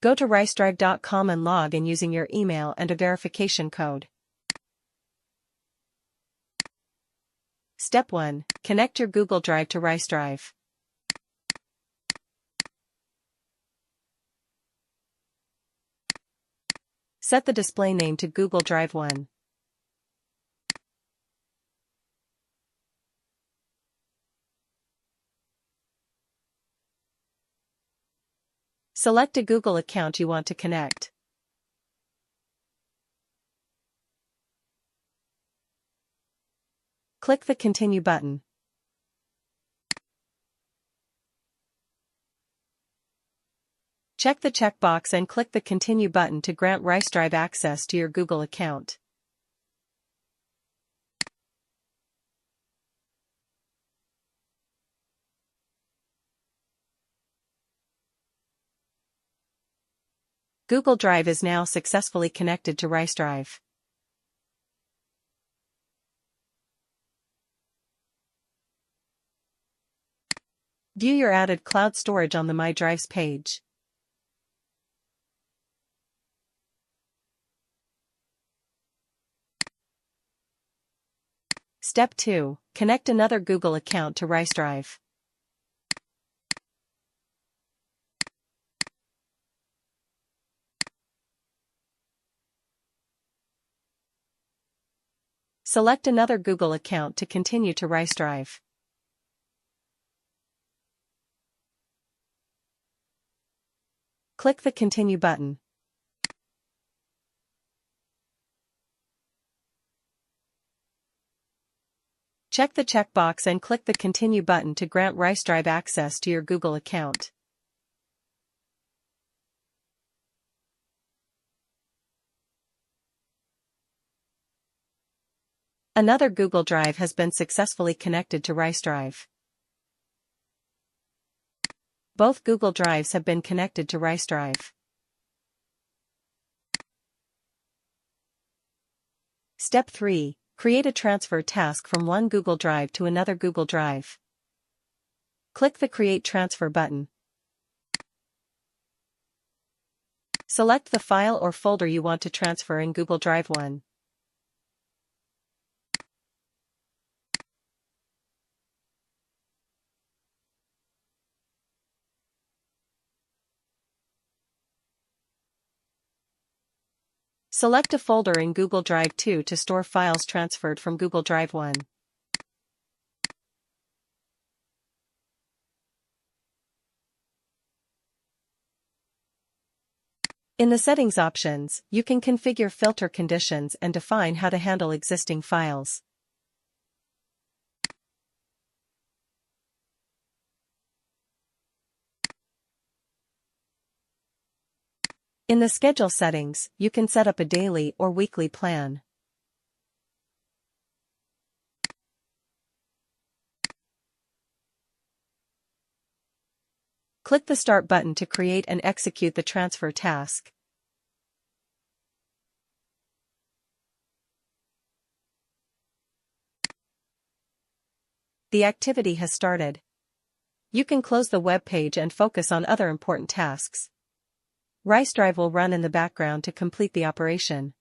Go to RiceDrive.com and log in using your email and a verification code. Step 1. Connect your Google Drive to RiceDrive. Set the display name to Google Drive 1. Select a Google account you want to connect. Click the Continue button. Check the checkbox and click the Continue button to grant RiceDrive access to your Google account. Google Drive is now successfully connected to RiceDrive. View your added cloud storage on the My Drives page. Step 2. Connect another Google account to RiceDrive. Select another Google account to continue to RiceDrive. Click the Continue button. Check the checkbox and click the Continue button to grant RiceDrive access to your Google account. Another Google Drive has been successfully connected to RiceDrive. Both Google Drives have been connected to RiceDrive. Step 3. Create a transfer task from one Google Drive to another Google Drive. Click the Create Transfer button. Select the file or folder you want to transfer in Google Drive 1. Select a folder in Google Drive 2 to store files transferred from Google Drive 1. In the Settings options, you can configure filter conditions and define how to handle existing files. In the Schedule settings, you can set up a daily or weekly plan. Click the Start button to create and execute the transfer task. The activity has started. You can close the web page and focus on other important tasks. RiceDrive will run in the background to complete the operation.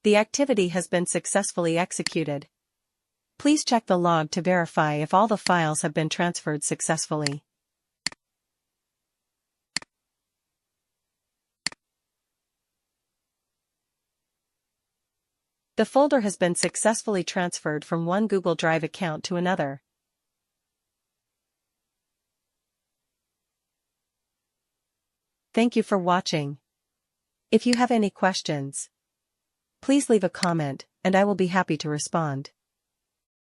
The activity has been successfully executed. Please check the log to verify if all the files have been transferred successfully. The folder has been successfully transferred from one Google Drive account to another. Thank you for watching. If you have any questions, please leave a comment, and I will be happy to respond.